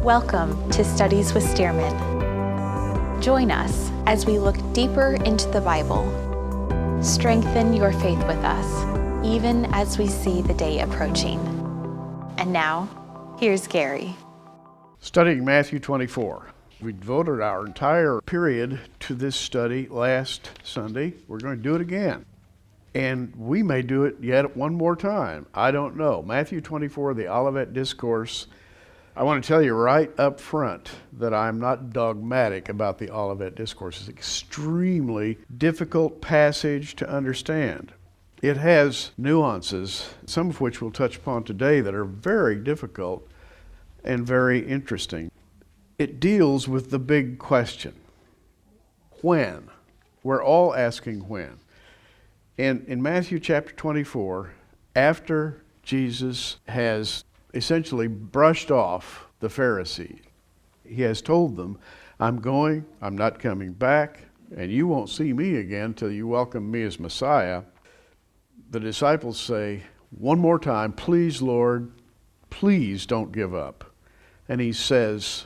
Welcome to Studies with Stearman. Join us as we look deeper into the Bible. Strengthen your faith with us, even as we see the day approaching. And now, here's Gary. Studying Matthew 24. We devoted our entire period to this study last Sunday. We're going to do it again. And we may do it yet one more time. I don't know. Matthew 24, the Olivet Discourse. I want to tell you right up front that I'm not dogmatic about the Olivet Discourse. It's an extremely difficult passage to understand. It has nuances, some of which we'll touch upon today, that are very difficult and very interesting. It deals with the big question. When? We're all asking when. And in Matthew chapter 24, after Jesus has essentially brushed off the Pharisees, he has told them, I'm going, I'm not coming back, and you won't see me again till you welcome me as Messiah. The disciples say, one more time, please, Lord, please don't give up. And he says,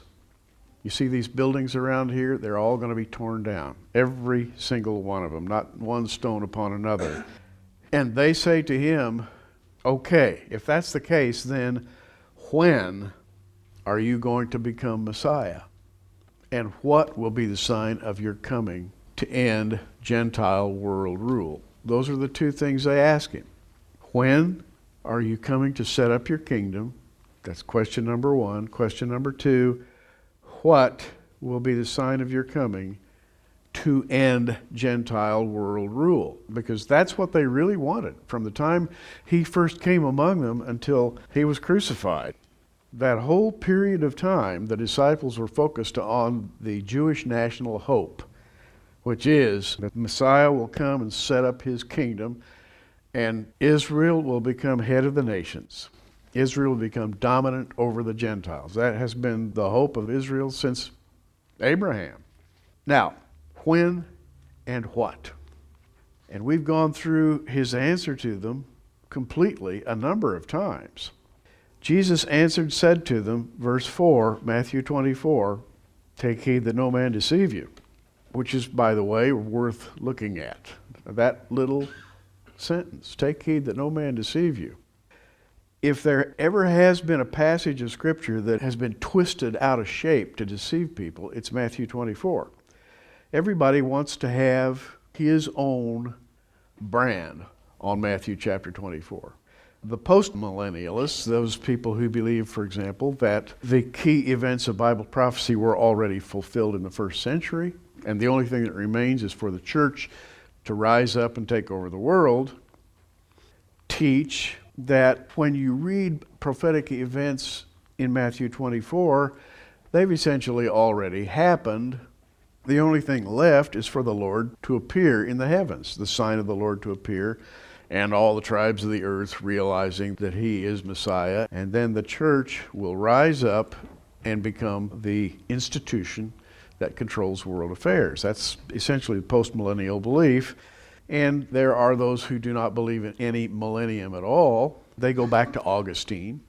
you see these buildings around here? They're all going to be torn down. Every single one of them, not one stone upon another. And they say to him, okay, if that's the case, then when are you going to become Messiah? And what will be the sign of your coming to end Gentile world rule? Those are the two things they ask him. When are you coming to set up your kingdom? That's question number one. Question number two, what will be the sign of your coming to end Gentile world rule? Because that's what they really wanted from the time he first came among them until he was crucified. That whole period of time, the disciples were focused on the Jewish national hope, which is that Messiah will come and set up his kingdom, and Israel will become head of the nations. Israel will become dominant over the Gentiles. That has been the hope of Israel since Abraham. Now, when and what? And we've gone through his answer to them completely a number of times. Jesus answered, said to them, verse 4, Matthew 24, take heed that no man deceive you, which is, by the way, worth looking at. That little sentence, take heed that no man deceive you. If there ever has been a passage of Scripture that has been twisted out of shape to deceive people, it's Matthew 24. Everybody wants to have his own brand on Matthew chapter 24. The post-millennialists, those people who believe, for example, that the key events of Bible prophecy were already fulfilled in the first century, and the only thing that remains is for the church to rise up and take over the world, teach that when you read prophetic events in Matthew 24, they've essentially already happened. The only thing left is for the Lord to appear in the heavens, the sign of the Lord to appear, and all the tribes of the earth realizing that he is Messiah. And then the church will rise up and become the institution that controls world affairs. That's essentially the post-millennial belief. And there are those who do not believe in any millennium at all. They go back to Augustine.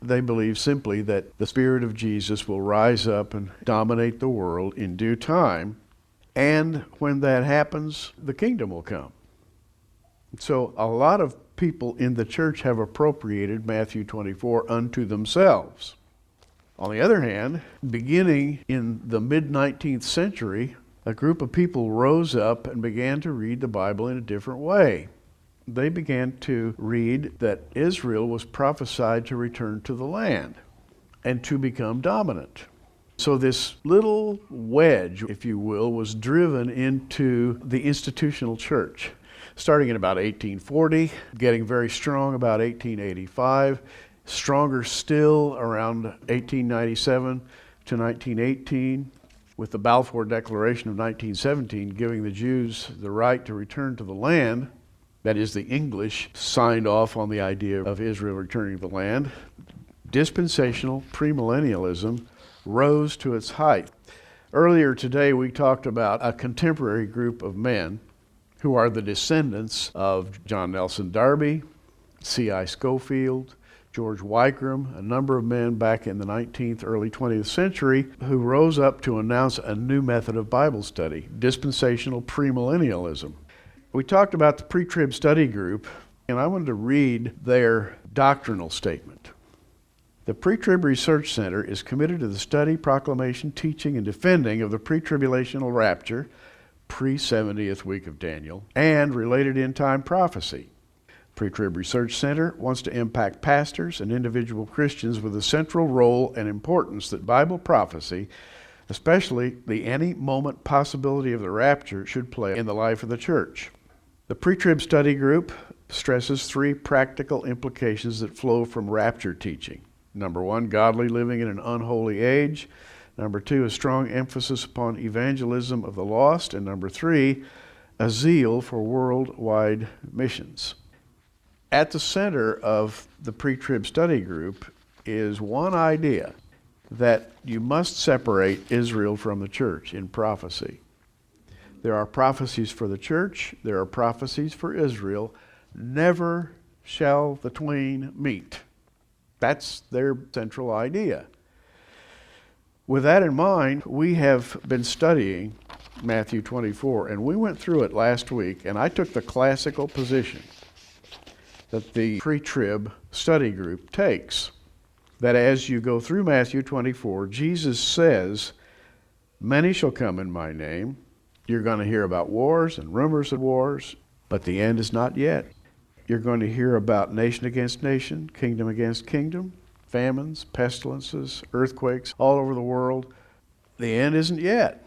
They believe simply that the Spirit of Jesus will rise up and dominate the world in due time. And when that happens, the kingdom will come. So a lot of people in the church have appropriated Matthew 24 unto themselves. On the other hand, beginning in the mid-19th century, a group of people rose up and began to read the Bible in a different way. They began to read that Israel was prophesied to return to the land and to become dominant. So this little wedge, if you will, was driven into the institutional church, starting in about 1840, getting very strong about 1885, stronger still around 1897 to 1918, with the Balfour Declaration of 1917 giving the Jews the right to return to the land. That is, the English signed off on the idea of Israel returning to the land. Dispensational premillennialism rose to its height. Earlier today we talked about a contemporary group of men who are the descendants of John Nelson Darby, C.I. Schofield, George Wycombe, a number of men back in the 19th, early 20th century who rose up to announce a new method of Bible study, dispensational premillennialism. We talked about the pre-trib study group, and I wanted to read their doctrinal statement. The Pre-Trib Research Center is committed to the study, proclamation, teaching, and defending of the pre-tribulational rapture, pre-70th week of Daniel, and related end-time prophecy. Pre-Trib Research Center wants to impact pastors and individual Christians with the central role and importance that Bible prophecy, especially the any-moment possibility of the rapture, should play in the life of the church. The Pre-Trib Study Group stresses three practical implications that flow from rapture teaching. Number one, godly living in an unholy age. Number two, a strong emphasis upon evangelism of the lost. And number three, a zeal for worldwide missions. At the center of the pre-trib study group is one idea, that you must separate Israel from the church in prophecy. There are prophecies for the church, there are prophecies for Israel. Never shall the twain meet. That's their central idea. With that in mind, we have been studying Matthew 24, and we went through it last week, and I took the classical position that the pre-trib study group takes, that as you go through Matthew 24, Jesus says, many shall come in my name. You're going to hear about wars and rumors of wars, but the end is not yet. You're going to hear about nation against nation, kingdom against kingdom, famines, pestilences, earthquakes all over the world. The end isn't yet.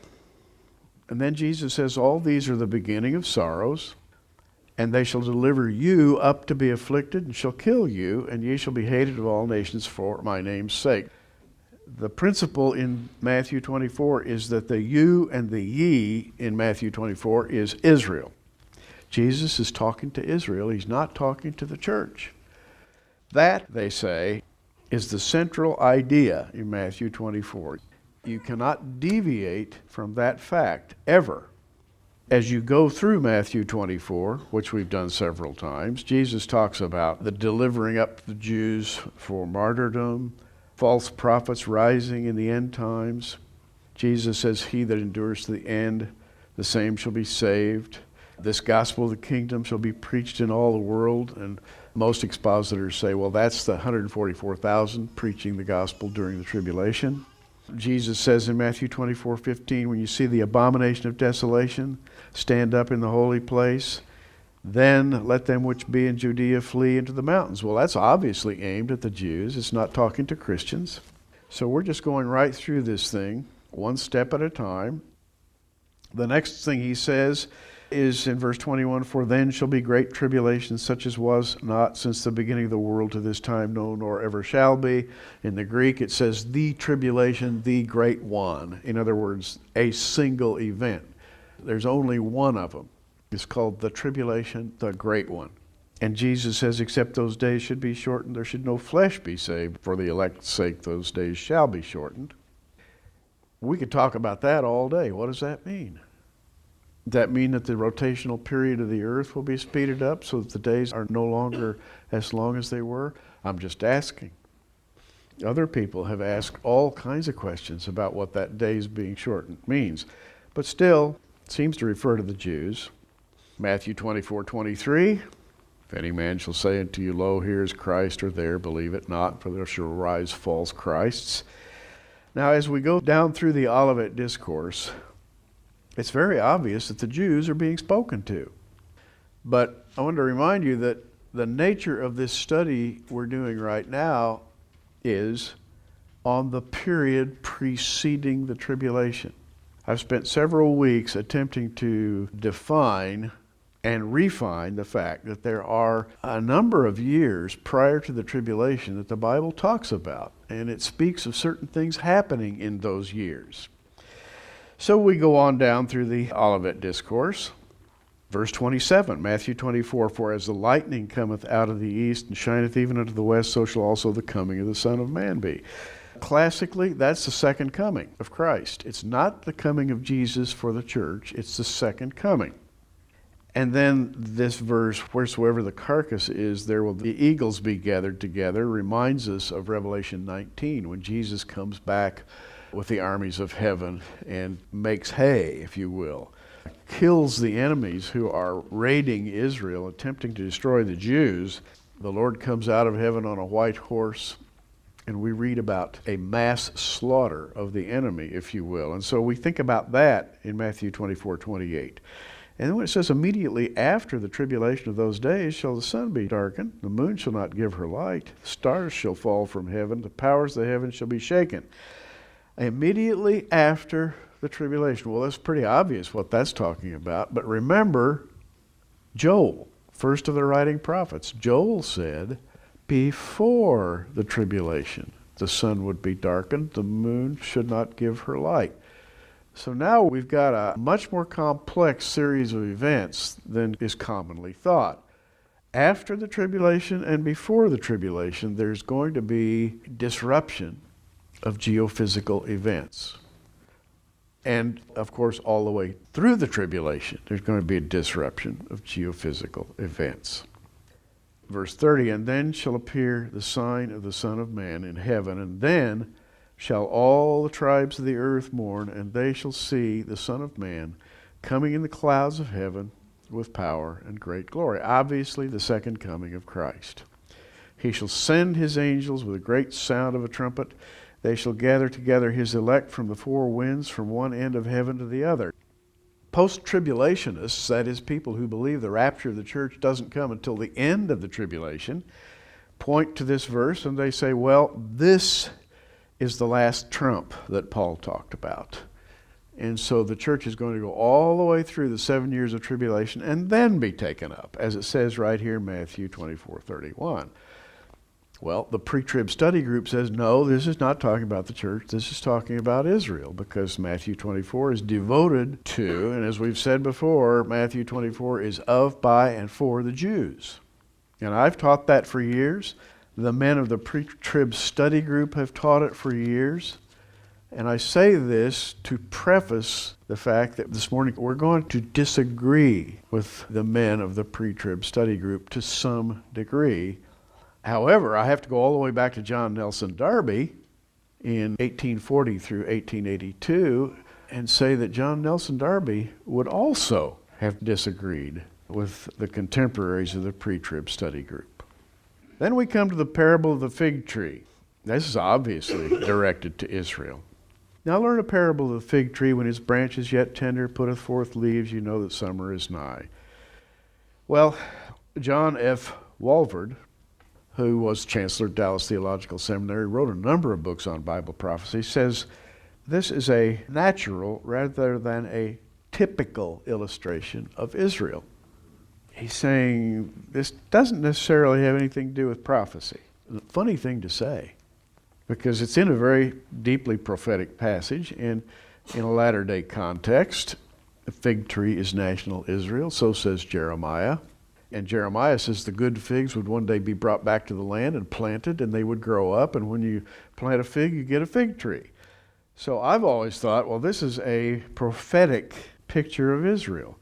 And then Jesus says, all these are the beginning of sorrows, and they shall deliver you up to be afflicted, and shall kill you, and ye shall be hated of all nations for my name's sake. The principle in Matthew 24 is that the you and the ye in Matthew 24 is Israel. Jesus is talking to Israel. He's not talking to the church. That, they say, is the central idea in Matthew 24. You cannot deviate from that fact, ever. As you go through Matthew 24, which we've done several times, Jesus talks about the delivering up the Jews for martyrdom, false prophets rising in the end times. Jesus says, he that endures to the end, the same shall be saved. This gospel of the kingdom shall be preached in all the world. And most expositors say, well, that's the 144,000 preaching the gospel during the tribulation. Jesus says in Matthew 24:15, when you see the abomination of desolation stand up in the holy place, then let them which be in Judea flee into the mountains. Well, that's obviously aimed at the Jews. It's not talking to Christians. So we're just going right through this thing, one step at a time. The next thing he says is in verse 21, for then shall be great tribulation, such as was not since the beginning of the world to this time, no, nor ever shall be. In the Greek, it says the tribulation, the great one. In other words, a single event. There's only one of them. It's called the tribulation, the great one. And Jesus says, except those days should be shortened, there should no flesh be saved. For the elect's sake, those days shall be shortened. We could talk about that all day. What does that mean? Does that mean that the rotational period of the earth will be speeded up so that the days are no longer as long as they were? I'm just asking. Other people have asked all kinds of questions about what that days being shortened means. But still, it seems to refer to the Jews. Matthew 24:23, if any man shall say unto you, lo, here is Christ, or there, believe it not, for there shall arise false Christs. Now, as we go down through the Olivet Discourse, it's very obvious that the Jews are being spoken to. But I want to remind you that the nature of this study we're doing right now is on the period preceding the tribulation. I've spent several weeks attempting to define and refine the fact that there are a number of years prior to the tribulation that the Bible talks about, and it speaks of certain things happening in those years. So we go on down through the Olivet Discourse. Verse 27, Matthew 24, for as the lightning cometh out of the east and shineth even unto the west, so shall also the coming of the Son of Man be. Classically, that's the second coming of Christ. It's not the coming of Jesus for the church, it's the second coming. And then this verse, wheresoever the carcass is, there will the eagles be gathered together, reminds us of Revelation 19, when Jesus comes back with the armies of heaven and makes hay, if you will, kills the enemies who are raiding Israel, attempting to destroy the Jews. The Lord comes out of heaven on a white horse, and we read about a mass slaughter of the enemy, if you will. And so we think about that in Matthew 24:28. And then when it says, immediately after the tribulation of those days shall the sun be darkened, the moon shall not give her light, the stars shall fall from heaven, the powers of the heavens shall be shaken. Immediately after the tribulation. Well, that's pretty obvious what that's talking about. But remember, Joel, first of the writing prophets, Joel said, before the tribulation, the sun would be darkened, the moon should not give her light. So now we've got a much more complex series of events than is commonly thought. After the tribulation and before the tribulation, there's going to be disruption of geophysical events. And, of course, all the way through the tribulation, there's going to be a disruption of geophysical events. Verse 30, and then shall appear the sign of the Son of Man in heaven, and then shall all the tribes of the earth mourn, and they shall see the Son of Man coming in the clouds of heaven with power and great glory. Obviously, the second coming of Christ. He shall send his angels with a great sound of a trumpet. They shall gather together his elect from the four winds, from one end of heaven to the other. Post-tribulationists, that is, people who believe the rapture of the church doesn't come until the end of the tribulation, point to this verse and they say, well, this is the last trump that Paul talked about. And so the church is going to go all the way through the 7 years of tribulation and then be taken up, as it says right here in Matthew 24:31. Well, the pre-trib study group says, no, this is not talking about the church. This is talking about Israel, because Matthew 24 is devoted to, and as we've said before, Matthew 24 is of, by, and for the Jews. And I've taught that for years. The men of the pre-trib study group have taught it for years. And I say this to preface the fact that this morning we're going to disagree with the men of the pre-trib study group to some degree. However, I have to go all the way back to John Nelson Darby in 1840 through 1882 and say that John Nelson Darby would also have disagreed with the contemporaries of the pre-trib study group. Then we come to the parable of the fig tree. This is obviously directed to Israel. Now learn a parable of the fig tree. When its branch is yet tender, putteth forth leaves, you know that summer is nigh. Well, John F. Walvoord, who was Chancellor of Dallas Theological Seminary, wrote a number of books on Bible prophecy, says this is a natural rather than a typical illustration of Israel. He's saying this doesn't necessarily have anything to do with prophecy. A funny thing to say, because it's in a very deeply prophetic passage, and in a latter-day context, the fig tree is national Israel, so says Jeremiah. And Jeremiah says the good figs would one day be brought back to the land and planted, and they would grow up, and when you plant a fig, you get a fig tree. So I've always thought, well, this is a prophetic picture of Israel.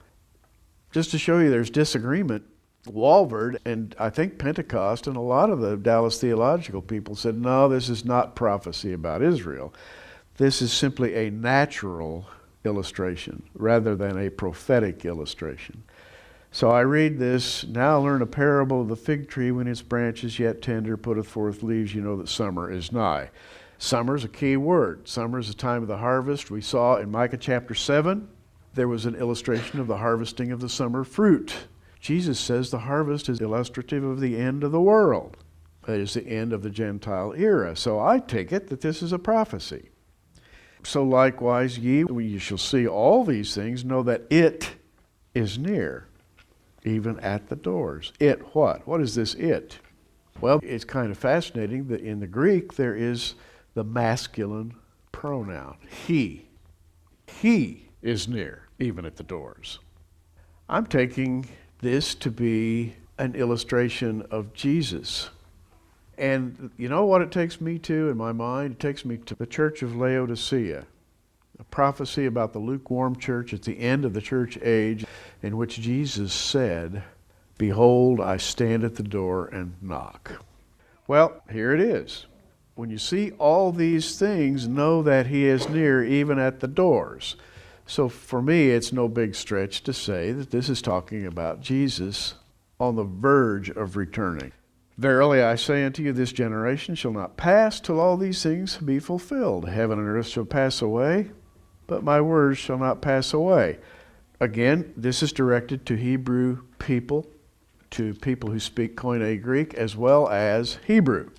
Just to show you there's disagreement, Walvoord and I think Pentecost and a lot of the Dallas theological people said, no, this is not prophecy about Israel. This is simply a natural illustration rather than a prophetic illustration. So I read this, now learn a parable of the fig tree. When its branch is yet tender, putteth forth leaves, you know that summer is nigh. Summer is a key word. Summer is the time of the harvest. We saw in Micah chapter 7, there was an illustration of the harvesting of the summer fruit. Jesus says the harvest is illustrative of the end of the world. That is the end of the Gentile era. So I take it that this is a prophecy. So likewise, ye, when you shall see all these things, know that it is near, even at the doors. It what? What is this it? Well, it's kind of fascinating that in the Greek there is the masculine pronoun, he. He is near, even at the doors. I'm taking this to be an illustration of Jesus. And you know what it takes me to in my mind? It takes me to the church of Laodicea. a prophecy about the lukewarm church at the end of the church age, in which Jesus said, "Behold, I stand at the door and knock." Well, here it is. When you see all these things, know that he is near, even at the doors. So for me, it's no big stretch to say that this is talking about Jesus on the verge of returning. "Verily I say unto you, this generation shall not pass till all these things be fulfilled. Heaven and earth shall pass away, but my words shall not pass away." Again, this is directed to Hebrew people, to people who speak Koine Greek as well as Hebrew.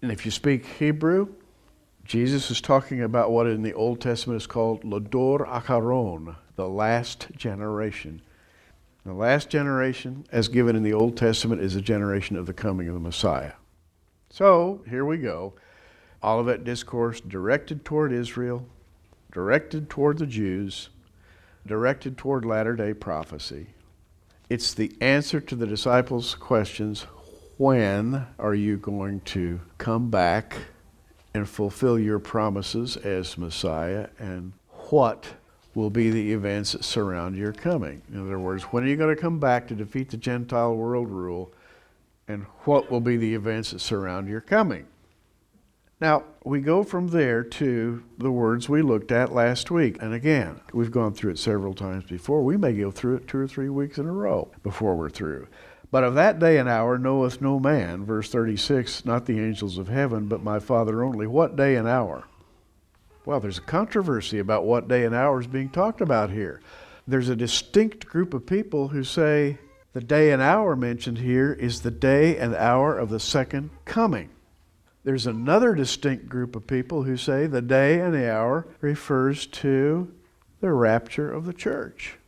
And if you speak Hebrew, Jesus is talking about what in the Old Testament is called Lador Acharon, the last generation. The last generation, as given in the Old Testament, is a generation of the coming of the Messiah. So, here we go. Olivet Discourse directed toward Israel, directed toward the Jews, directed toward latter-day prophecy. It's the answer to the disciples' questions: when are you going to come back and fulfill your promises as Messiah, and what will be the events that surround your coming? In other words, when are you going to come back to defeat the Gentile world rule, and what will be the events that surround your coming? Now, we go from there to the words we looked at last week. And again, we've gone through it several times before. We may go through it 2 or 3 weeks in a row before we're through. "But of that day and hour knoweth no man," verse 36, "not the angels of heaven, but my Father only." What day and hour? Well, there's a controversy about what day and hour is being talked about here. There's a distinct group of people who say the day and hour mentioned here is the day and hour of the second coming. There's another distinct group of people who say the day and the hour refers to the rapture of the church.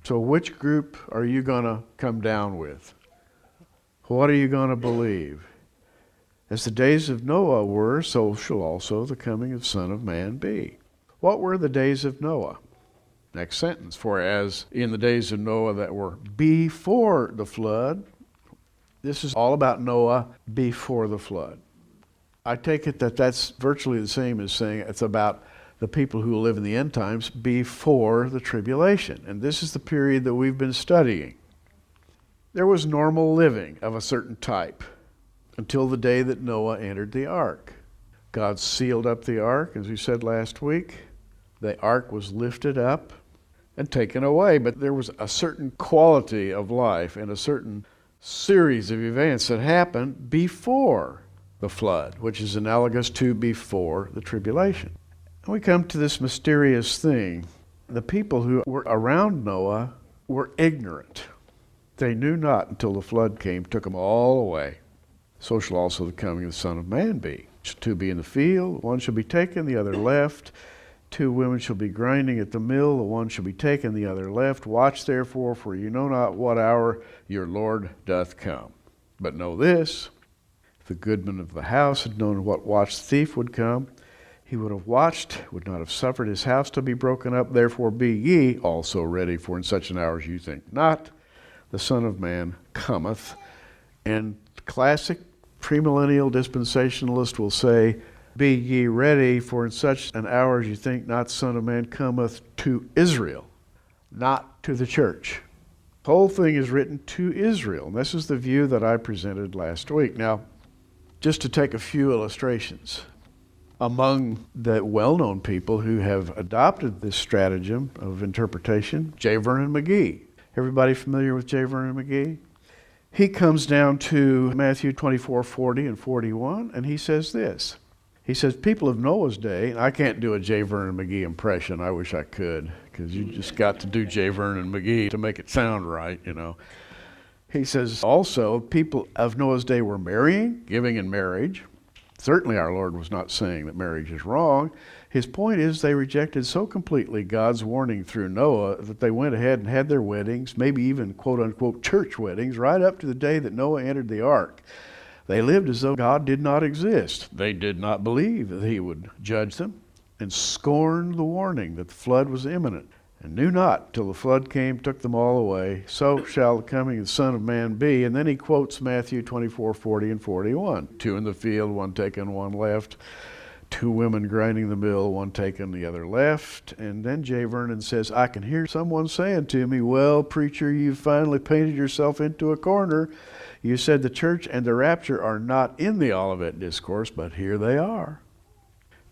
So which group are you going to come down with? What are you going to believe? "As the days of Noah were, so shall also the coming of the Son of Man be." What were the days of Noah? Next sentence: "For as in the days of Noah that were before the flood." This is all about Noah before the flood. I take it that that's virtually the same as saying it's about the people who live in the end times before the tribulation. And this is the period that we've been studying. There was normal living of a certain type until the day that Noah entered the ark. God sealed up the ark, as we said last week. The ark was lifted up and taken away. But there was a certain quality of life and a certain series of events that happened before the flood, which is analogous to before the tribulation. And we come to this mysterious thing. The people who were around Noah were ignorant. They knew not until the flood came, took them all away. "So shall also the coming of the Son of Man be. 2 be in the field, one shall be taken, the other left. 2 women shall be grinding at the mill, the one shall be taken, the other left. Watch therefore, for you know not what hour your Lord doth come. But know this, if the goodman of the house had known what watch the thief would come, he would have watched, would not have suffered his house to be broken up. Therefore be ye also ready, for in such an hour as you think not, the Son of Man cometh." And classic premillennial dispensationalist will say, "Be ye ready, for in such an hour as you think not, the Son of Man cometh to Israel," not to the church. The whole thing is written to Israel. And this is the view that I presented last week. Now, just to take a few illustrations. Among the well-known people who have adopted this stratagem of interpretation, J. Vernon McGee. Everybody familiar with J. Vernon McGee? He comes down to Matthew 24:40 and 41, and he says this. He says, people of Noah's day, and I can't do a J. Vernon McGee impression. I wish I could, because you just got to do J. Vernon McGee to make it sound right, you know. He says, also, people of Noah's day were marrying, giving in marriage. Certainly our Lord was not saying that marriage is wrong. His point is they rejected so completely God's warning through Noah that they went ahead and had their weddings, maybe even quote-unquote church weddings, right up to the day that Noah entered the ark. They lived as though God did not exist. They did not believe that he would judge them and scorned the warning that the flood was imminent and knew not till the flood came, took them all away. So shall the coming of the Son of Man be. And then he quotes Matthew 24:40 and 41. 2 in the field, one taken, one left. two women grinding the mill, one taken, the other left. And then J. Vernon says, I can hear someone saying to me, well, preacher, you've finally painted yourself into a corner. You said the church and the rapture are not in the Olivet Discourse, but here they are.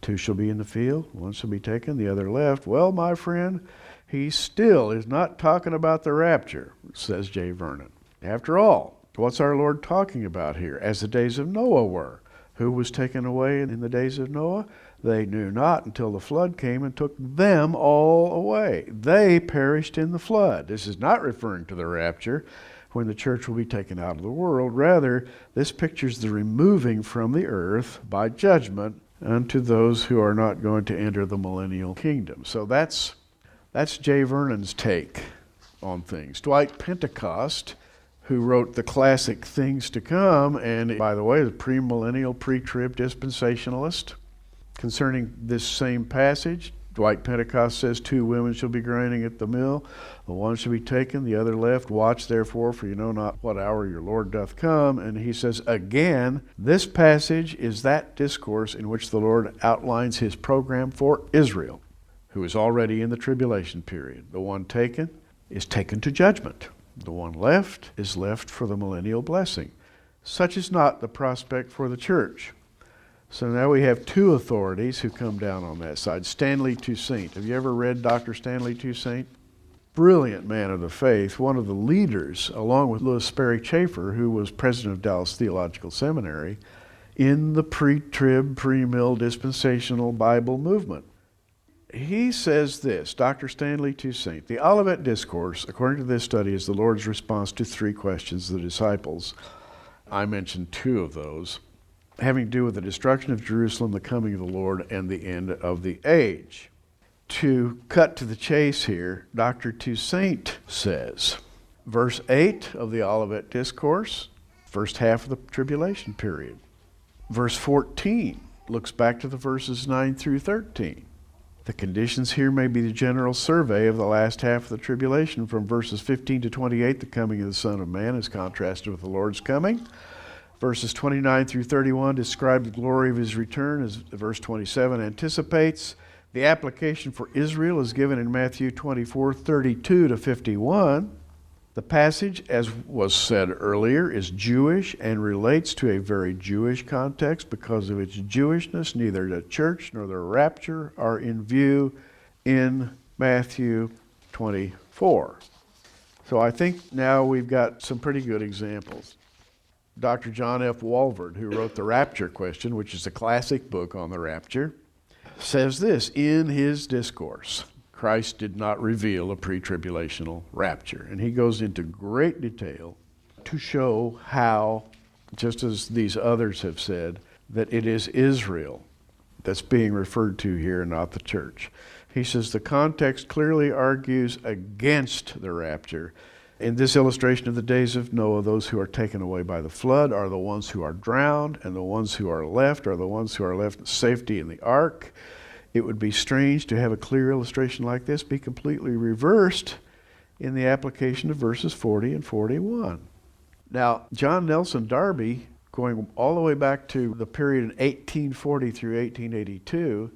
Two shall be in the field, one shall be taken, the other left. Well, my friend, he still is not talking about the rapture, says J. Vernon. After all, what's our Lord talking about here? As the days of Noah were. Who was taken away in the days of Noah? They knew not until the flood came and took them all away. They perished in the flood. This is not referring to the rapture, when the church will be taken out of the world. Rather, this pictures the removing from the earth by judgment unto those who are not going to enter the millennial kingdom. So that's J. Vernon's take on things. Dwight Pentecost, who wrote the classic Things to Come, and by the way, is a premillennial, pre-trib dispensationalist. Concerning this same passage, Dwight Pentecost says, two women shall be grinding at the mill, the one shall be taken, the other left. Watch therefore, for you know not what hour your Lord doth come. And he says, again, this passage is that discourse in which the Lord outlines his program for Israel, who is already in the tribulation period. The one taken is taken to judgment. The one left is left for the millennial blessing. Such is not the prospect for the church. So now we have two authorities who come down on that side. Stanley Toussaint. Have you ever read Dr. Stanley Toussaint? Brilliant man of the faith, one of the leaders, along with Louis Sperry Chafer, who was president of Dallas Theological Seminary, in the pre-trib, pre-mill dispensational Bible movement. He says this, Dr. Stanley Toussaint, the Olivet Discourse, according to this study, is the Lord's response to three questions of the disciples. I mentioned two of those, having to do with the destruction of Jerusalem, the coming of the Lord, and the end of the age. To cut to the chase here, Dr. Toussaint says, verse 8 of the Olivet Discourse, first half of the tribulation period. Verse 14 looks back to the verses 9 through 13. The conditions here may be the general survey of the last half of the tribulation. From verses 15 to 28, the coming of the Son of Man is contrasted with the Lord's coming. Verses 29 through 31 describe the glory of his return, as verse 27 anticipates. The application for Israel is given in Matthew 24, 32 to 51. The passage, as was said earlier, is Jewish and relates to a very Jewish context. Because of its Jewishness, neither the church nor the rapture are in view in Matthew 24. So I think now we've got some pretty good examples. Dr. John F. Walvoord, who wrote The Rapture Question, which is a classic book on the rapture, says this in his discourse. Christ did not reveal a pre-tribulational rapture. And he goes into great detail to show how, just as these others have said, that it is Israel that's being referred to here, not the church. He says the context clearly argues against the rapture. In this illustration of the days of Noah, those who are taken away by the flood are the ones who are drowned, and the ones who are left are the ones who are left in safety in the ark. It would be strange to have a clear illustration like this be completely reversed in the application of verses 40 and 41. Now, John Nelson Darby, going all the way back to the period in 1840 through 1882,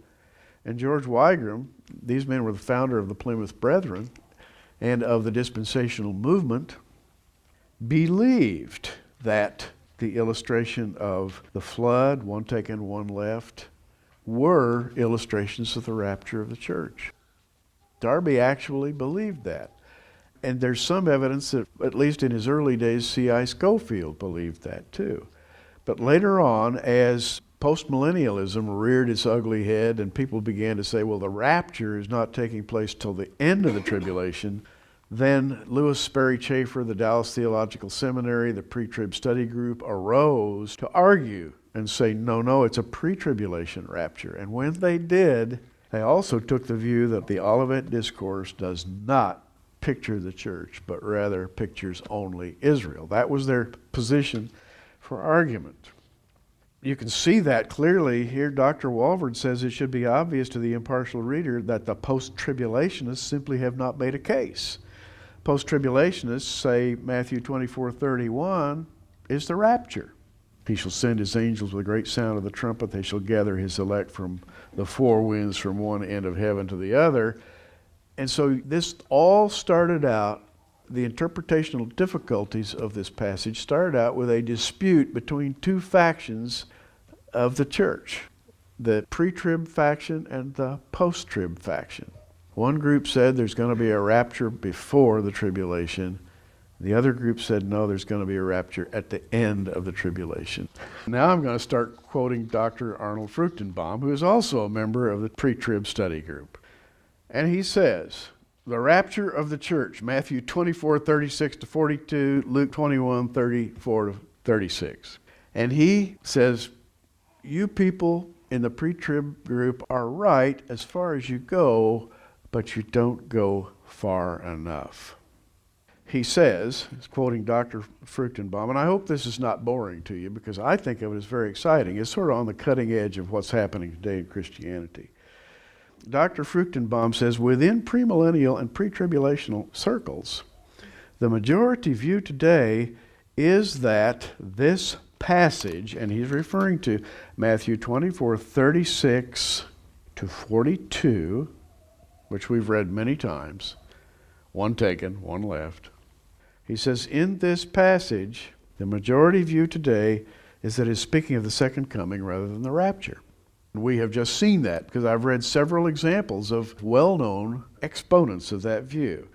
and George Wygram, these men were the founder of the Plymouth Brethren and of the dispensational movement, believed that the illustration of the flood, one taken, one left, were illustrations of the rapture of the church. Darby actually believed that. And there's some evidence that, at least in his early days, C.I. Scofield believed that too. But later on, as postmillennialism reared its ugly head and people began to say, well, the rapture is not taking place till the end of the tribulation, then Louis Sperry Chafer, the Dallas Theological Seminary, the pre-trib study group, arose to argue and say, no, it's a pre-tribulation rapture. And when they did, they also took the view that the Olivet Discourse does not picture the church, but rather pictures only Israel. That was their position for argument. You can see that clearly here. Dr. Walvoord says it should be obvious to the impartial reader that the post-tribulationists simply have not made a case. Post-tribulationists say Matthew 24:31 is the rapture. He shall send his angels with a great sound of the trumpet. They shall gather his elect from the four winds, from one end of heaven to the other. And so this all started out, the interpretational difficulties of this passage started out with a dispute between two factions of the church, the pre-trib faction and the post-trib faction. One group said there's going to be a rapture before the tribulation. The other group said, no, there's going to be a rapture at the end of the tribulation. Now I'm going to start quoting Dr. Arnold Fruchtenbaum, who is also a member of the pre-trib study group. And he says, the rapture of the church, Matthew 24:36-42, Luke 21:34-36. And he says, you people in the pre-trib group are right as far as you go, but you don't go far enough. He says, he's quoting Dr. Fruchtenbaum, and I hope this is not boring to you because I think of it as very exciting. It's sort of on the cutting edge of what's happening today in Christianity. Dr. Fruchtenbaum says, within premillennial and pre-tribulational circles, the majority view today is that this passage, and he's referring to Matthew 24:36-42, which we've read many times, one taken, one left. He says, in this passage, the majority view today is that it's speaking of the second coming rather than the rapture. We have just seen that because I've read several examples of well-known exponents of that view.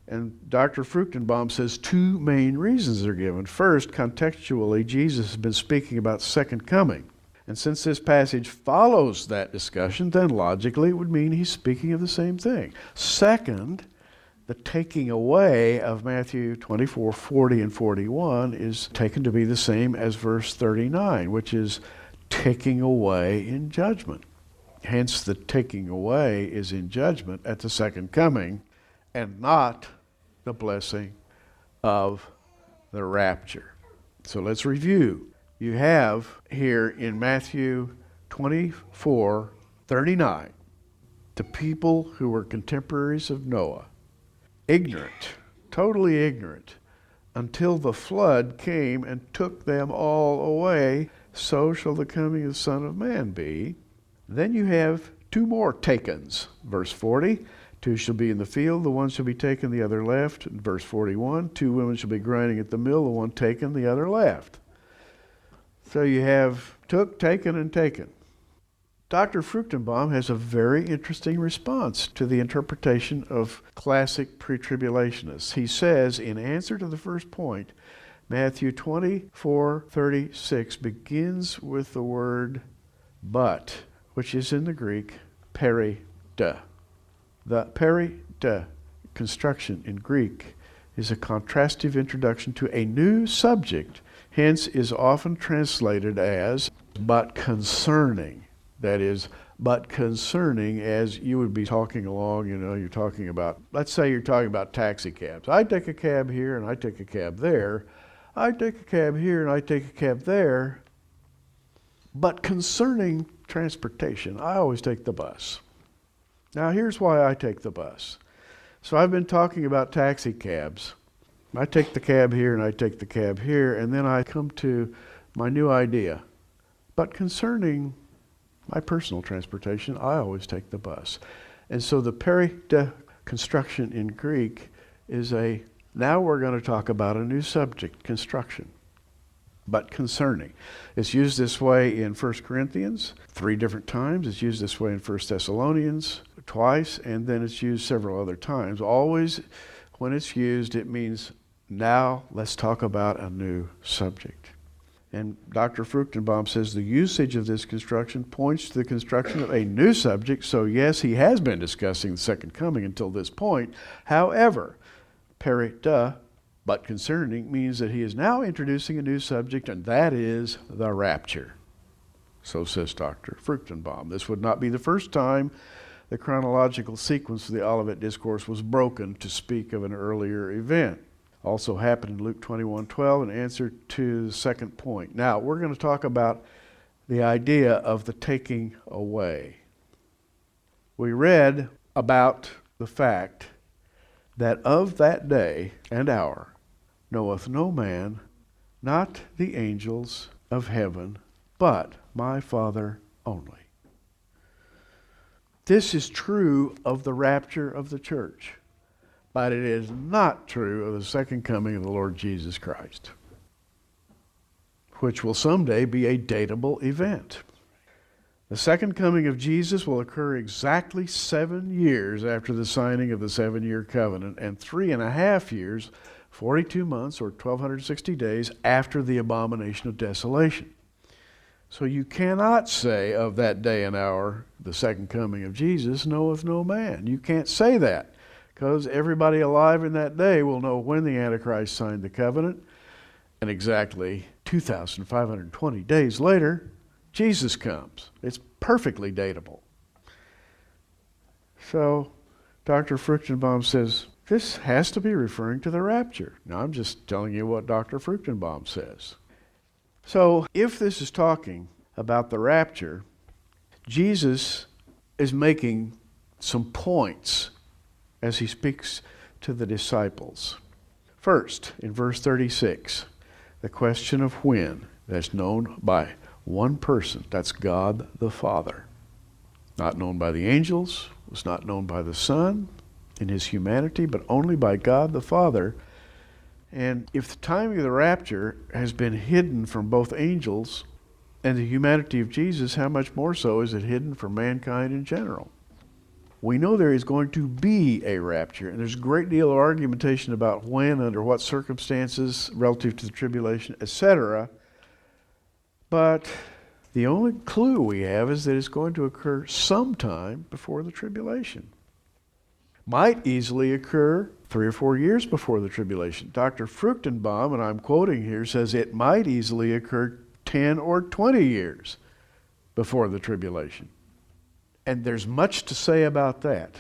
And Dr. Fruchtenbaum says two main reasons are given. First, contextually, Jesus has been speaking about second coming. And since this passage follows that discussion, then logically it would mean he's speaking of the same thing. Second, the taking away of Matthew 24:40 and 41 is taken to be the same as verse 39, which is taking away in judgment. Hence, the taking away is in judgment at the second coming and not the blessing of the rapture. So let's review. You have here in Matthew 24:39, the people who were contemporaries of Noah, ignorant, totally ignorant, until the flood came and took them all away, so shall the coming of the Son of Man be. Then you have two more takens. Verse 40, two shall be in the field, the one shall be taken, the other left. In verse 41, two women shall be grinding at the mill, the one taken, the other left. So you have took, taken, and taken. Dr. Fruchtenbaum has a very interesting response to the interpretation of classic pre-tribulationists. He says, in answer to the first point, Matthew 24:36 begins with the word but, which is in the Greek peri de. The peri de construction in Greek is a contrastive introduction to a new subject, hence is often translated as but concerning. That is, but concerning, as you would be talking along, you're talking about, let's say you're talking about taxi cabs. I take a cab here and I take a cab there. I take a cab here and I take a cab there. But concerning transportation, I always take the bus. Now here's why I take the bus. So I've been talking about taxi cabs. I take the cab here and I take the cab here, and then I come to my new idea. But concerning my personal transportation, I always take the bus. And so the peri de construction in Greek is now we're going to talk about a new subject, construction. But concerning. It's used this way in 1 Corinthians 3 different times. It's used this way in 1 Thessalonians twice, and then it's used several other times. Always when it's used, it means now let's talk about a new subject. And Dr. Fruchtenbaum says the usage of this construction points to the construction of a new subject. So yes, he has been discussing the second coming until this point. However, peri de, but concerning, means that he is now introducing a new subject, and that is the rapture. So says Dr. Fruchtenbaum. This would not be the first time the chronological sequence of the Olivet Discourse was broken to speak of an earlier event. Also happened in Luke 21:12 in answer to the second point. Now, we're going to talk about the idea of the taking away. We read about the fact that of that day and hour knoweth no man, not the angels, of heaven, but my Father only. This is true of the rapture of the church, but it is not true of the second coming of the Lord Jesus Christ, which will someday be a datable event. The second coming of Jesus will occur exactly 7 years after the signing of the 7-year covenant, and 3.5 years, 42 months, or 1,260 days after the abomination of desolation. So you cannot say of that day and hour, the second coming of Jesus, knoweth no man. You can't say that, because everybody alive in that day will know when the Antichrist signed the covenant, and exactly 2,520 days later, Jesus comes. It's perfectly datable. So Dr. Fruchtenbaum says, this has to be referring to the rapture. Now, I'm just telling you what Dr. Fruchtenbaum says. So if this is talking about the rapture, Jesus is making some points as he speaks to the disciples. First, in verse 36, the question of when, that's known by one person, that's God the Father. Not known by the angels, was not known by the Son in his humanity, but only by God the Father. And if the timing of the rapture has been hidden from both angels and the humanity of Jesus, how much more so is it hidden from mankind in general? We know there is going to be a rapture, and there's a great deal of argumentation about when, under what circumstances, relative to the tribulation, etc. But the only clue we have is that it's going to occur sometime before the tribulation. Might easily occur 3 or 4 years before the tribulation. Dr. Fruchtenbaum, and I'm quoting here, says it might easily occur 10 or 20 years before the tribulation. And there's much to say about that.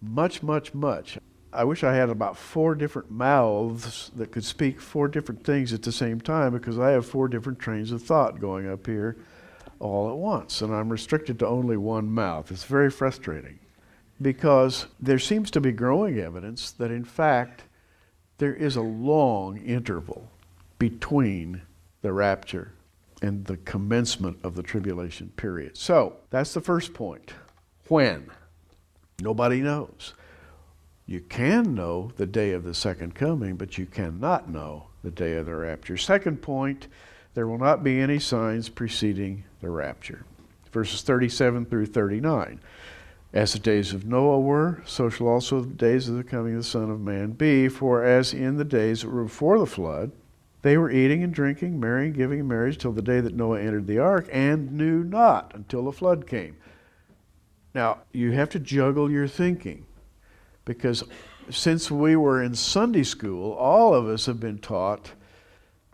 Much, much, much. I wish I had about 4 different mouths that could speak 4 different things at the same time, because I have 4 different trains of thought going up here all at once, and I'm restricted to only one mouth. It's very frustrating, because there seems to be growing evidence that, in fact, there is a long interval between the rapture and the commencement of the tribulation period. So, that's the first point. When? Nobody knows. You can know the day of the second coming, but you cannot know the day of the rapture. Second point, there will not be any signs preceding the rapture. Verses 37 through 39. As the days of Noah were, so shall also the days of the coming of the Son of Man be. For as in the days that were before the flood, they were eating and drinking, marrying, giving in marriage, till the day that Noah entered the ark, and knew not until the flood came. Now, you have to juggle your thinking, because since we were in Sunday school, all of us have been taught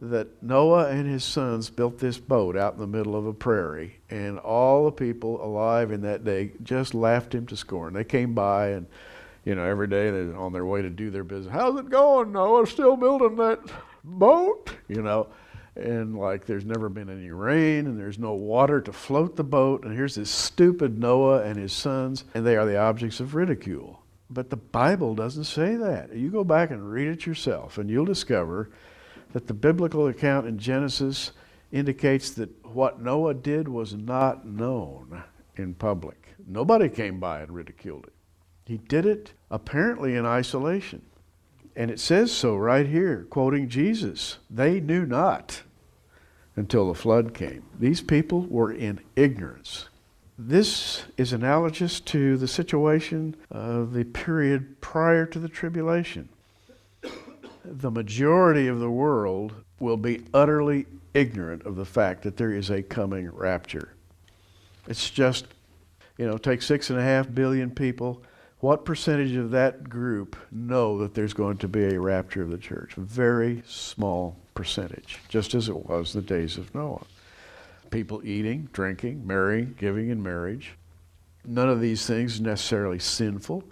that Noah and his sons built this boat out in the middle of a prairie, and all the people alive in that day just laughed him to scorn. They came by, and every day they're on their way to do their business. How's it going, Noah? Still building that boat? And like there's never been any rain, and there's no water to float the boat, and here's this stupid Noah and his sons, and they are the objects of ridicule. But the Bible doesn't say that. You go back and read it yourself, and you'll discover that the biblical account in Genesis indicates that what Noah did was not known in public. Nobody came by and ridiculed it. He did it apparently in isolation. And it says so right here, quoting Jesus. They knew not until the flood came. These people were in ignorance. This is analogous to the situation of the period prior to the tribulation. The majority of the world will be utterly ignorant of the fact that there is a coming rapture. It's just, take 6.5 billion people. What percentage of that group know that there's going to be a rapture of the church? A very small percentage, just as it was in the days of Noah. People eating, drinking, marrying, giving in marriage. None of these things is necessarily sinful,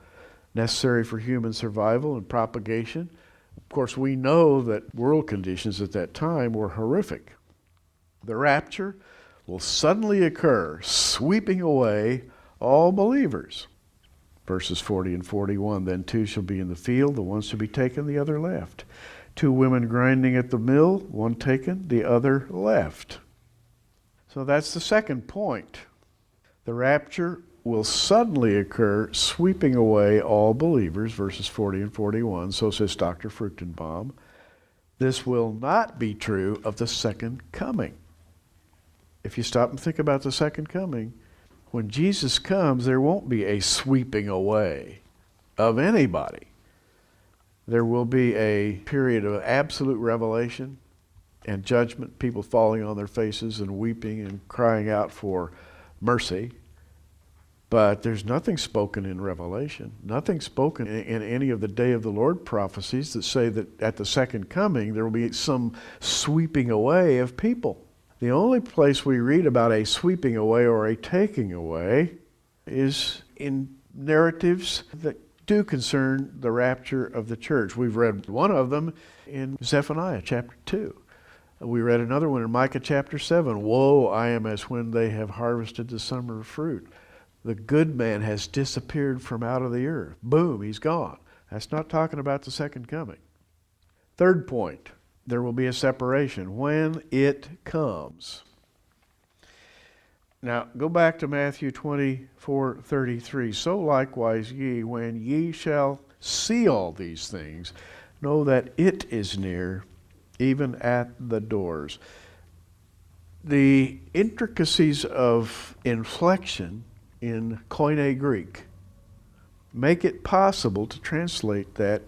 necessary for human survival and propagation. Of course, we know that world conditions at that time were horrific. The rapture will suddenly occur, sweeping away all believers. Verses 40 and 41, then 2 shall be in the field, the one shall be taken, the other left. 2 women grinding at the mill, one taken, the other left. So that's the second point. The rapture will suddenly occur, sweeping away all believers, verses 40 and 41, so says Dr. Fruchtenbaum. This will not be true of the second coming. If you stop and think about the second coming, when Jesus comes, there won't be a sweeping away of anybody. There will be a period of absolute revelation and judgment, people falling on their faces and weeping and crying out for mercy. But there's nothing spoken in Revelation, nothing spoken in any of the Day of the Lord prophecies that say that at the second coming there will be some sweeping away of people. The only place we read about a sweeping away or a taking away is in narratives that do concern the rapture of the church. We've read one of them in Zephaniah chapter 2. We read another one in Micah chapter 7. Woe, I am as when they have harvested the summer fruit. The good man has disappeared from out of the earth. Boom, he's gone. That's not talking about the second coming. Third point, there will be a separation when it comes. Now, go back to Matthew 24:33. So likewise ye, when ye shall see all these things, know that it is near, even at the doors. The intricacies of inflection in Koine Greek make it possible to translate that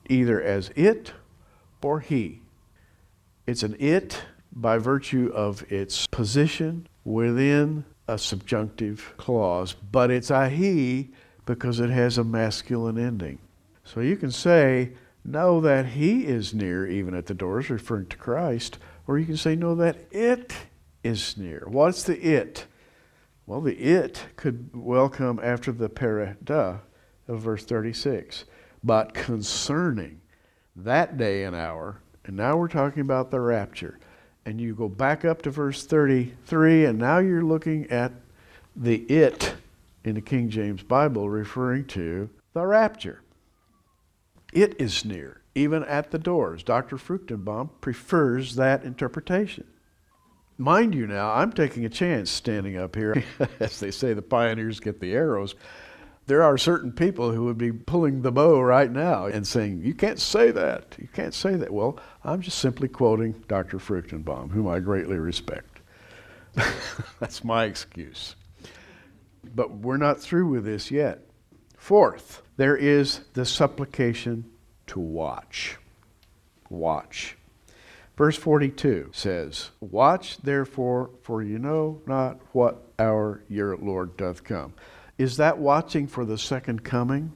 either as it or he. It's an it by virtue of its position within a subjunctive clause, but it's a he because it has a masculine ending. So you can say, know that he is near, even at the doors, referring to Christ, or you can say, know that it is near. What's the it? Well, the it could well come after the pereda of verse 36. But concerning that day and hour, and now we're talking about the rapture, and you go back up to verse 33, and now you're looking at the it in the King James Bible referring to the rapture. It is near, even at the doors. Dr. Fruchtenbaum prefers that interpretation. Mind you now, I'm taking a chance standing up here. As they say, the pioneers get the arrows. There are certain people who would be pulling the bow right now and saying, you can't say that. You can't say that. Well, I'm just simply quoting Dr. Fruchtenbaum, whom I greatly respect. That's my excuse. But we're not through with this yet. Fourth, there is the supplication to watch. Watch. Verse 42 says, watch therefore, for you know not what hour your Lord doth come. Is that watching for the second coming?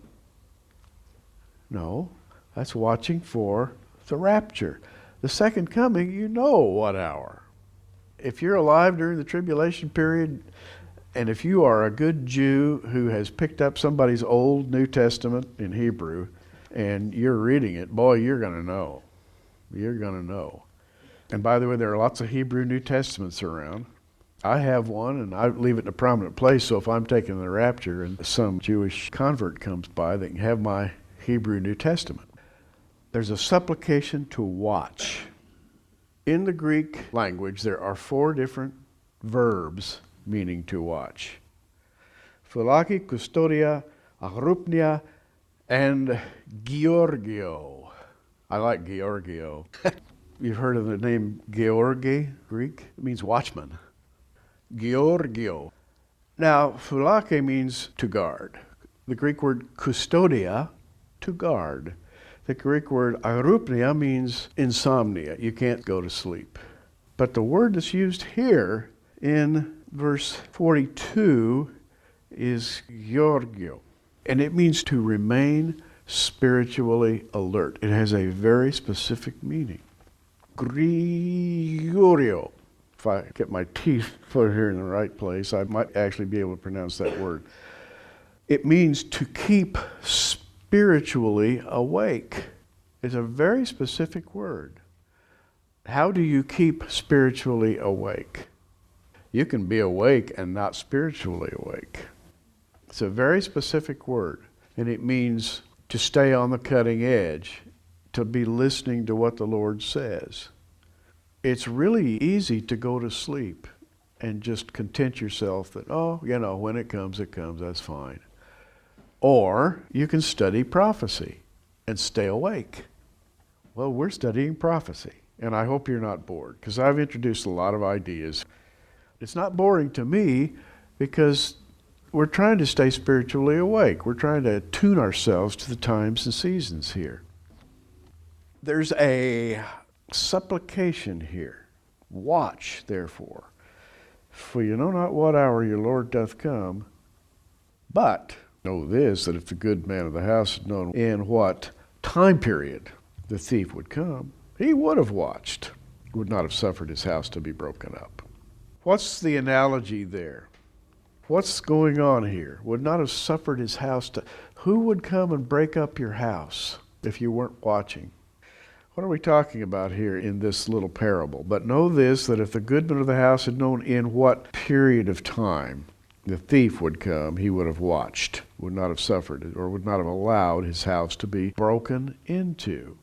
No, that's watching for the rapture. The second coming, you know what hour. If you're alive during the tribulation period, and if you are a good Jew who has picked up somebody's old New Testament in Hebrew, and you're reading it, boy, you're going to know. You're going to know. And by the way, there are lots of Hebrew New Testaments around. I have one, and I leave it in a prominent place, so if I'm taking the rapture and some Jewish convert comes by, they can have my Hebrew New Testament. There's a supplication to watch. In the Greek language, there are 4 different verbs meaning to watch. Philaki, custodia, arupnia, and Georgio. I like Georgio. You've heard of the name Georgi, Greek? It means watchman. Georgio. Now, phulake means to guard. The Greek word custodia, to guard. The Greek word arupnia means insomnia. You can't go to sleep. But the word that's used here in verse 42 is Georgio. And it means to remain spiritually alert. It has a very specific meaning. Gregorio. If I get my teeth put here in the right place, I might actually be able to pronounce that word. It means to keep spiritually awake. It's a very specific word. How do you keep spiritually awake? You can be awake and not spiritually awake. It's a very specific word, and it means to stay on the cutting edge, to be listening to what the Lord says. It's really easy to go to sleep and just content yourself that, oh, when it comes, that's fine. Or you can study prophecy and stay awake. Well, we're studying prophecy, and I hope you're not bored, because I've introduced a lot of ideas. It's not boring to me because we're trying to stay spiritually awake. We're trying to tune ourselves to the times and seasons here. There's a supplication here. Watch, therefore, for you know not what hour your Lord doth come. But know this, that if the good man of the house had known in what time period the thief would come, he would have watched, would not have suffered his house to be broken up. What's the analogy there? What's going on here? Would not have suffered his house to... Who would come and break up your house if you weren't watching? What are we talking about here in this little parable? But know this, that if the goodman of the house had known in what period of time the thief would come, he would have watched, would not have suffered it, or would not have allowed his house to be broken into.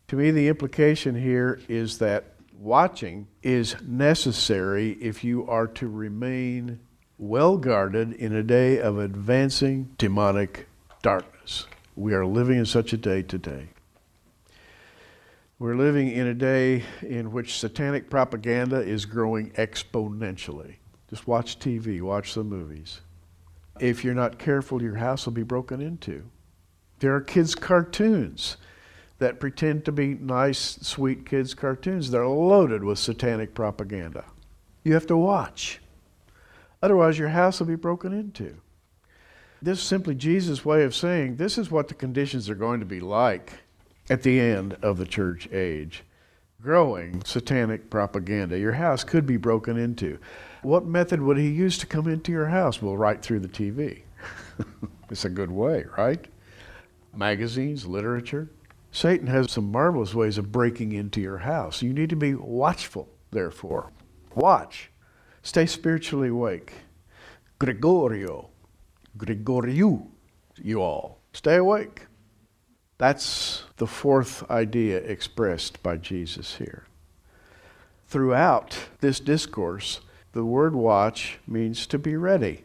To me, the implication here is that watching is necessary if you are to remain well guarded in a day of advancing demonic darkness. We are living in such a day today. We're living in a day in which satanic propaganda is growing exponentially. Just watch TV, watch the movies. If you're not careful, your house will be broken into. There are kids' cartoons that pretend to be nice, sweet kids' cartoons. They're loaded with satanic propaganda. You have to watch. Otherwise, your house will be broken into. This is simply Jesus' way of saying this is what the conditions are going to be like at the end of the church age. Growing satanic propaganda. Your house could be broken into. What method would he use to come into your house? Well, right through the TV. It's a good way, right? Magazines, literature. Satan has some marvelous ways of breaking into your house. You need to be watchful, therefore. Watch. Stay spiritually awake. Gregoriou, you all. Stay awake. That's the fourth idea expressed by Jesus here. Throughout this discourse, the word watch means to be ready.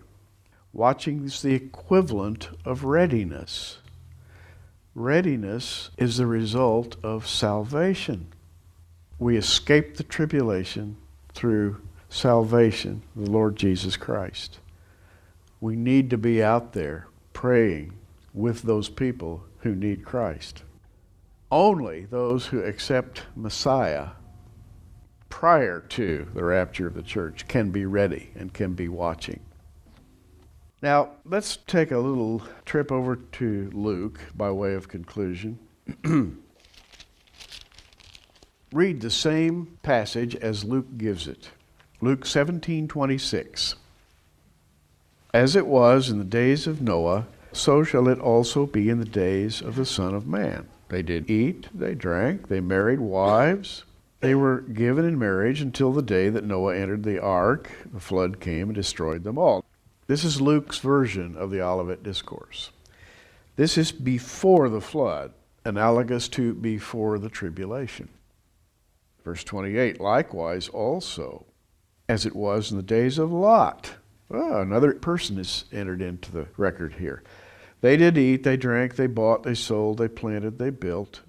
Watching is the equivalent of readiness. Readiness is the result of salvation. We escape the tribulation through salvation, the Lord Jesus Christ. We need to be out there praying with those people who need Christ. Only those who accept Messiah prior to the rapture of the church can be ready and can be watching. Now, let's take a little trip over to Luke by way of conclusion. Read the same passage as Luke gives it. Luke 17:26. As it was in the days of Noah, so shall it also be in the days of the Son of Man. They did eat, they drank, they married wives. They were given in marriage until the day that Noah entered the ark. The flood came and destroyed them all. This is Luke's version of the Olivet Discourse. This is before the flood, analogous to before the tribulation. Verse 28, likewise also, as it was in the days of Lot. Oh, another person is entered into the record here. They did eat, they drank, they bought, they sold, they planted, they built.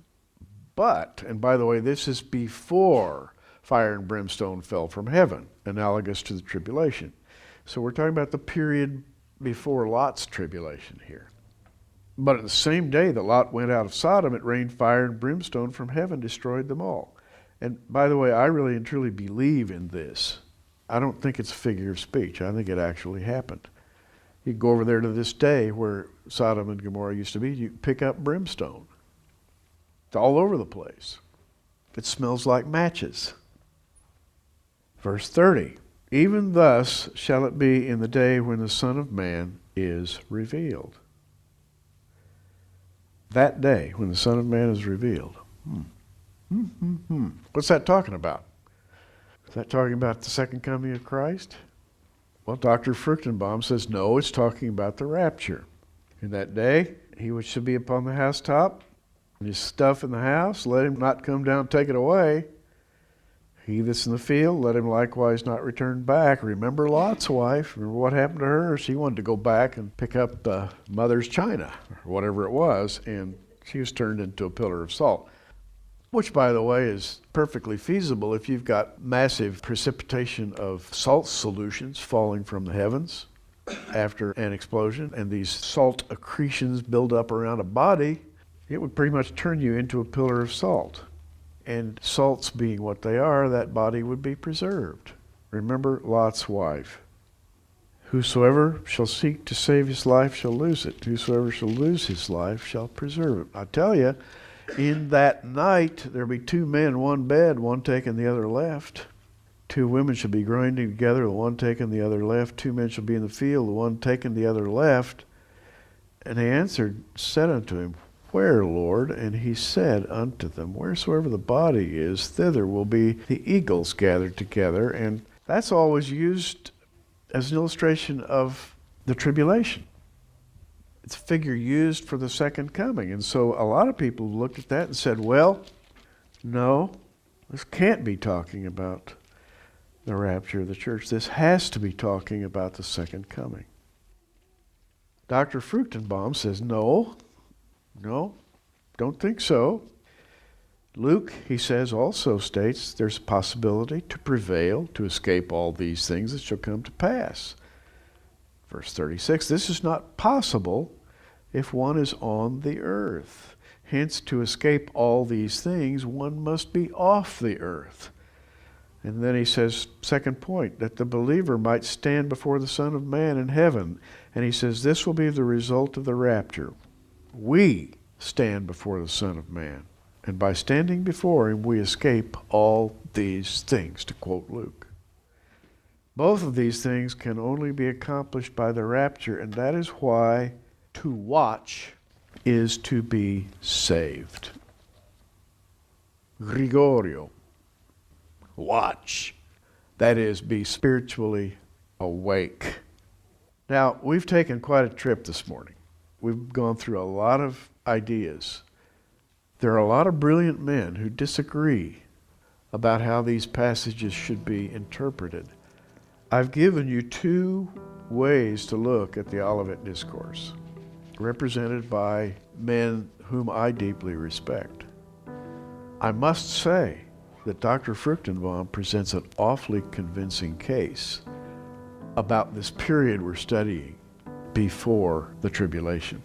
But, and by the way, this is before fire and brimstone fell from heaven, analogous to the tribulation. So we're talking about the period before Lot's tribulation here. But at the same day that Lot went out of Sodom, it rained fire and brimstone from heaven, destroyed them all. And by the way, I really and truly believe in this. I don't think it's a figure of speech. I think it actually happened. You go over there to this day where Sodom and Gomorrah used to be, you pick up brimstone. It's all over the place. It smells like matches. Verse 30, even thus shall it be in the day when the Son of Man is revealed. That day when the Son of Man is revealed. What's that talking about? Is that talking about the second coming of Christ? Well, Dr. Fruchtenbaum says, no, it's talking about the rapture. In that day, he which shall be upon the housetop, and his stuff in the house, let him not come down and take it away. He that's in the field, let him likewise not return back. Remember Lot's wife. Remember what happened to her? She wanted to go back and pick up the mother's china, or whatever it was, and she was turned into a pillar of salt. Which, by the way, is perfectly feasible if you've got massive precipitation of salt solutions falling from the heavens after an explosion, and these salt accretions build up around a body. It would pretty much turn you into a pillar of salt. And salts being what they are, that body would be preserved. Remember Lot's wife. Whosoever shall seek to save his life shall lose it. Whosoever shall lose his life shall preserve it. I tell you, in that night there'll be two men in one bed, one taking the other left. Two women shall be grinding together, the one taking the other left. Two men shall be in the field, the one taking the other left. And they answered, said unto him, Where, Lord? And he said unto them, Wheresoever the body is, thither will be the eagles gathered together. And that's always used as an illustration of the tribulation. It's a figure used for the second coming. And so a lot of people looked at that and said, well, no, this can't be talking about the rapture of the church. This has to be talking about the second coming. Dr. Fruchtenbaum says, no, don't think so. Luke, he says, also states there's a possibility to prevail, to escape all these things that shall come to pass. Verse 36, this is not possible if one is on the earth. Hence, to escape all these things, one must be off the earth. And then he says, second point, that the believer might stand before the Son of Man in heaven. And he says, this will be the result of the rapture. We stand before the Son of Man. And by standing before him, we escape all these things, to quote Luke. Both of these things can only be accomplished by the rapture, and that is why to watch is to be saved. Gregorio, watch. That is, be spiritually awake. Now, we've taken quite a trip this morning. We've gone through a lot of ideas. There are a lot of brilliant men who disagree about how these passages should be interpreted. I've given you two ways to look at the Olivet Discourse, represented by men whom I deeply respect. I must say that Dr. Fruchtenbaum presents an awfully convincing case about this period we're studying before the tribulation.